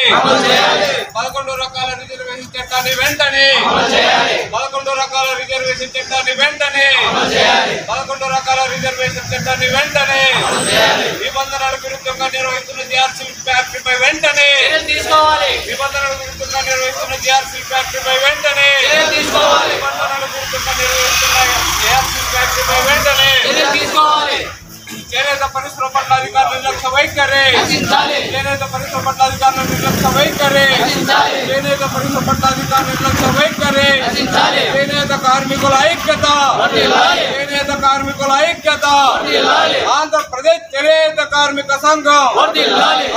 11 రకాల రిజర్వేషన్ చట్టాన్ని వెంటనే 11 రకాల రిజర్వేషన్ చట్టాన్ని వెంటనే 11 రకాల రిజర్వేషన్ చట్టాన్ని వెంటనే నిబంధనలకు విరుద్ధంగా నిర్వహిస్తున్న జీఆర్సీ ఫ్యాక్టరీపై వెంటనే నిబంధనలకు విరుద్ధంగా నిర్వహిస్తున్న జీఆర్సీ ఫ్యాక్టరీపై వెంటనే నిబంధనలకు విరుద్ధంగా నిర్వహిస్తున్న జీఆర్సీ ఫ్యాక్టరీపై వెంటనే చేనేత పరిశ్రమ పట్ల అధికారుల నిర్లక్ష్య వైఖరి చేనేత పరిశ్రమ పట్ల అధికారుల నిర్లక్ష్య వైఖరి చేనేత పరిశ్రమ పట్ల అధికారుల నిర్లక్ష్య వైఖరి చేనేత కార్మికుల ఐక్యత చేనేత కార్మికుల ఐక్యత ఆంధ్రప్రదేశ్ చేనేత కార్మిక సంఘం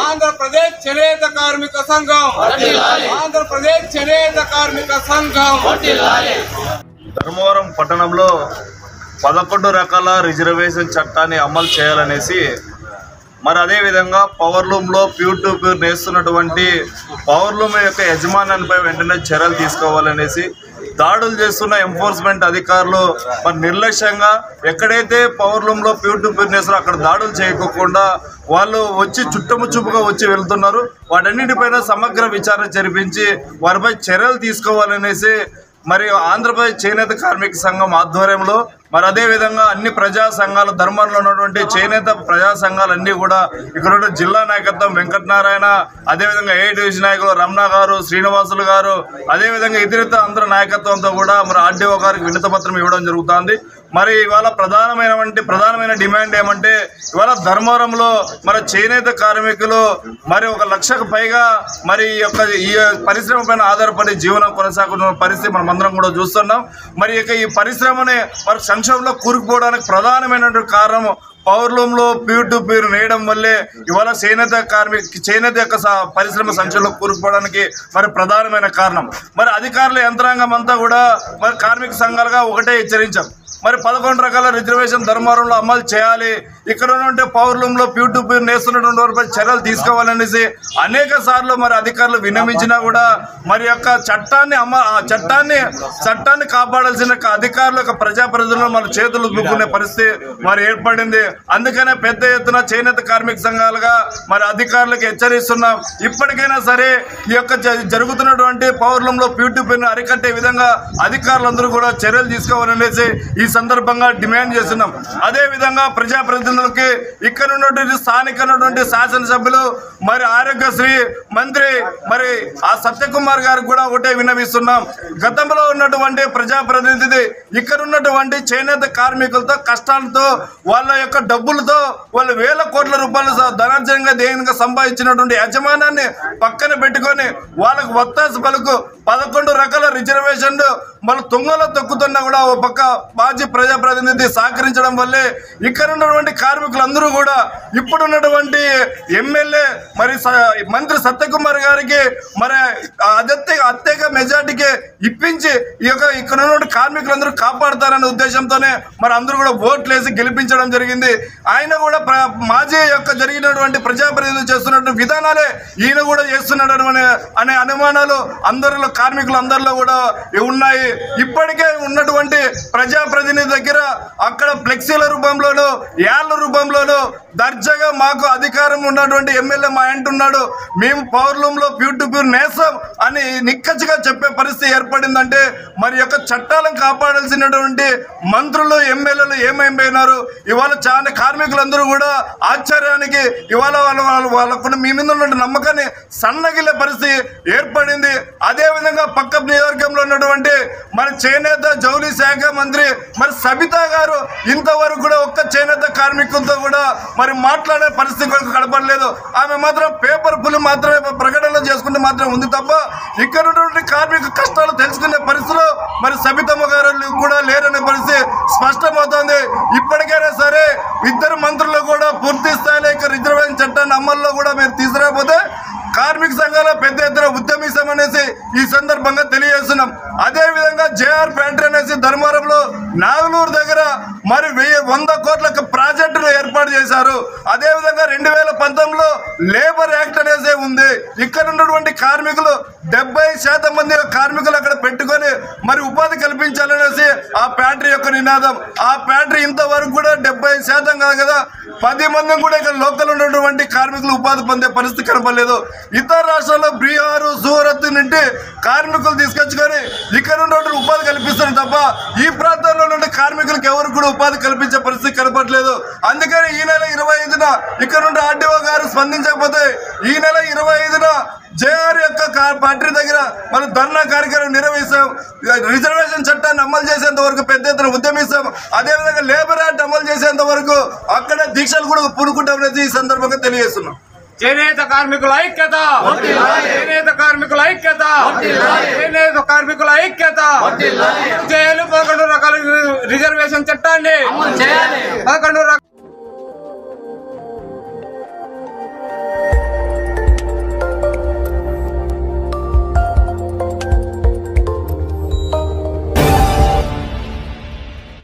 ఆంధ్రప్రదేశ్ చేనేత కార్మిక సంఘం ఆంధ్రప్రదేశ్ చేనేత కార్మిక సంఘం. ధర్మవరం పట్టణంలో 11 రకాల రిజర్వేషన్ చట్టాన్ని అమలు చేయాలనేసి మరి అదేవిధంగా పవర్లూమ్లో ప్యూర్ టు ప్యూర్ నేస్తున్నటువంటి పవర్లూమ్ యొక్క యజమానులపై వెంటనే చర్యలు తీసుకోవాలనేసి దాడులు చేస్తున్న ఎంఫోర్స్మెంట్ అధికారులు మరి నిర్లక్ష్యంగా ఎక్కడైతే పవర్లూమ్లో ప్యూర్ టు ప్యూర్ నేస్తారో అక్కడ దాడులు చేయకోకుండా వాళ్ళు వచ్చి చుట్టముచ్చుపుగా వచ్చి వెళ్తున్నారు. వాటన్నిటిపైన సమగ్ర విచారణ జరిపించి వారిపై చర్యలు తీసుకోవాలనేసి మరి ఆంధ్రప్రదేశ్ చేనేత కార్మిక సంఘం ఆధ్వర్యంలో మరి అదేవిధంగా అన్ని ప్రజా సంఘాలు ధర్మంలో ఉన్నటువంటి చేనేత ప్రజా సంఘాలన్నీ కూడా ఇక్కడ ఉన్న జిల్లా నాయకత్వం వెంకటనారాయణ, అదేవిధంగా ఏ డివిజన్ నాయకులు రమణ గారు, శ్రీనివాసులు గారు, అదేవిధంగా ఇతరిత అందరి నాయకత్వంతో కూడా మరి ఆర్డీఓ గారికి వినతి పత్రం ఇవ్వడం జరుగుతుంది. మరి ఇవాళ ప్రధానమైన డిమాండ్ ఏమంటే ఇవాళ ధర్మవరంలో మరి చేనేత కార్మికులు మరి 1 లక్షకు పైగా మరి ఈ పరిశ్రమ పైన ఆధారపడి జీవనం కొనసాగుతున్న పరిస్థితి మనం అందరం కూడా చూస్తున్నాం. మరి ఈ పరిశ్రమని మరి సంక్షోభంలో కూరుకుపోవడానికి ప్రధానమైనటువంటి కారణం పవర్లూమ్లో ప్యూర్ టు ప్యూర్ నేయడం వల్లే ఇవాళ చేనేత యొక్క పరిశ్రమ సంక్షోభంలో కూరుకుపోవడానికి మరి ప్రధానమైన కారణం. మరి అధికారుల యంత్రాంగం అంతా కూడా మరి కార్మిక సంఘాలుగా ఒకటే హెచ్చరించాం. మరి 11 రకాల రిజర్వేషన్ ధర్మవరంలో అమలు చేయాలి, ఇక్కడ ఉన్నటువంటి పవర్లూమ్లో ప్యూర్ టు ప్యూర్ నేస్తున్నటువంటి వారిపై చర్యలు తీసుకోవాలనేసి అనేక సార్లు మరి అధికారులు విన్నవించినా కూడా మరి యొక్క చట్టాన్ని కాపాడాల్సిన అధికారుల యొక్క ప్రజాప్రతినిధులను మన చేతులు దుక్కునే పరిస్థితి మరి ఏర్పడింది. అందుకనే పెద్ద ఎత్తున చేనేత కార్మిక సంఘాలుగా మరి అధికారులకు హెచ్చరిస్తున్నాం. ఇప్పటికైనా సరే ఈ యొక్క జరుగుతున్నటువంటి పవర్లూమ్లో ప్యూర్ టు ప్యూర్ అరికట్టే విధంగా అధికారులందరూ కూడా చర్యలు తీసుకోవాలనేసి ఈ సందర్భంగా డిమాండ్ చేస్తున్నాం. అదేవిధంగా ప్రజాప్రతినిధులకి ఇక్కడ ఉన్నటువంటి స్థానిక శాసనసభ్యులు మరి ఆరోగ్యశ్రీ మంత్రి మరి ఆ సత్యకుమార్ గారికి కూడా ఒకటే విన్నవిస్తున్నాం. గతంలో ఉన్నటువంటి ప్రజాప్రతినిధి ఇక్కడ ఉన్నటువంటి చేనేత కార్మికులతో కష్టాలతో వాళ్ళ యొక్క డబ్బులతో వాళ్ళు వేల కోట్ల రూపాయలు ధనార్జనంగా దేనిగా సంపాదించినటువంటి యజమానాన్ని పక్కన పెట్టుకొని వాళ్ళకు వత్తాసు పలుకు 11 రకాల రిజర్వేషన్లు మళ్ళీ తుంగలో తొక్కుతున్నా కూడా ఒక పక్క మాజీ ప్రజాప్రతినిధి సహకరించడం వల్లే ఇక్కడ ఉన్నటువంటి కార్మికులందరూ కూడా ఇప్పుడున్నటువంటి ఎమ్మెల్యే మరి మంత్రి సత్యకుమార్ గారికి మరి అత్యధిక మెజార్టీకి ఇప్పించి ఇక్కడ ఉన్నటువంటి కార్మికులందరూ కాపాడుతారనే ఉద్దేశంతోనే మరి అందరూ కూడా ఓట్లు వేసి గెలిపించడం జరిగింది. ఆయన కూడా మాజీ యొక్క జరిగినటువంటి ప్రజాప్రతినిధులు చేస్తున్నటువంటి విధానాలే ఈయన కూడా చేస్తున్నాడు అనే అనుమానాలు కార్మికులందరిలో కూడా ఉన్నాయి. ఇప్పటికే ఉన్నటువంటి ప్రజాప్రతినిధి దగ్గర అక్కడ ఫ్లెక్సీల రూపంలోనూ యాళ్ల రూపంలోనూ దర్జాగా మాకు అధికారం ఉన్నటువంటి ఎమ్మెల్యే మా అంటున్నాడు, మేము పవర్లూమ్లో ప్యూర్ టు ప్యూర్ నేస్తాం అని నిక్కచ్చిగా చెప్పే పరిస్థితి ఏర్పడిందంటే మరి యొక్క చట్టాలను కాపాడాల్సినటువంటి మంత్రులు ఎమ్మెల్యేలు ఏమైపోయినారు. ఇవాళ చాలా కార్మికులందరూ కూడా ఆశ్చర్యానికి ఇవాళ వాళ్ళకు మీ మీద ఉన్న నమ్మకాన్ని సన్నగిల్లే పరిస్థితి ఏర్పడింది. అదేవిధంగా పక్క నియోజకవర్గంలో ఉన్నటువంటి మరి చేనేత జౌళి శాఖ మంత్రి మరి సబితా గారు ఇంతవరకు కూడా ఒక్క చేనేత కార్మికులతో కూడా మరి మాట్లాడే పరిస్థితి కనపడలేదు. ఆమె మాత్రం పేపర్ పులి మాత్రమే ప్రకటనలు చేసుకుంటే మాత్రం ఉంది తప్ప ఇక్కడ ఉన్నటువంటి కార్మిక కష్టాలు తెలుసుకునే పరిస్థితిలో మరి సబితమ్మ గారు కూడా లేరనే పరిస్థితి స్పష్టమవుతోంది. ఇప్పటికైనా సరే ఇద్దరు మంత్రులు కూడా పూర్తి స్థాయిలో ఇక రిజర్వేషన్ చట్టాన్ని అమల్లో కూడా మీరు తీసుకురాకపోతే కార్మిక సంఘాల పెద్ద ఎత్తున ఉద్యమిస్తామనేసి ఈ సందర్భంగా తెలియజేస్తున్నాం. అదేవిధంగా జేఆర్ ఫ్యాక్టరీ అనేసి ధర్మవరంలో నాగలూరు దగ్గర మరి 100 కోట్ల ప్రాజెక్టులు ఏర్పాటు చేశారు. అదేవిధంగా 2019లో లేబర్ యాక్ట్ అనేసి ఉంది. ఇక్కడ ఉన్నటువంటి కార్మికులు 70% మంది కార్మికులు అక్కడ పెట్టుకొని మరి ఉపాధి కల్పించాలనేసి ఆ ఫ్యాక్టరీ యొక్క నినాదం. ఆ ఫ్యాక్టరీ ఇంతవరకు కూడా 70% కాదు కదా, 10 మంది కూడా ఇక్కడ లోకల్ ఉన్నటువంటి కార్మికులు ఉపాధి పొందే పరిస్థితి కనపడలేదు. ఇతర రాష్ట్రాల్లో బీహార్ సూరత్ నుండి కార్మికులు తీసుకొచ్చుకొని ఇక్కడ నుండి ఉపాధి కల్పిస్తారు తప్ప ఈ ప్రాంతంలో నుండి కార్మికులకు ఎవరు కూడా ఉపాధి కల్పించే పరిస్థితి కనపడలేదు. అందుకని ఈ నెల 25న ఇక్కడ నుండి ఆర్డీఓ గారు స్పందించకపోతే ఈ నెల 25న జేఆర్ యొక్క పార్టీ దగ్గర మనం ధర్నా కార్యక్రమం నిర్వహిస్తాం. రిజర్వేషన్ చట్టాన్ని అమలు చేసేంత వరకు పెద్ద ఎత్తున ఉద్యమిస్తాం. అదేవిధంగా లేబర్ యాక్ట్ అమలు చేసేంత వరకు అక్కడే దీక్షలు కూడా పూనుకుంటామనేది ఈ సందర్భంగా తెలియజేస్తున్నాం. చేనేత కార్మికుల ఐక్యత, చేనేత కార్మికుల ఐక్యత, చేనేత కార్మికుల ఐక్యత. చేయాలి 11 రకాల రిజర్వేషన్ చట్టాన్ని 11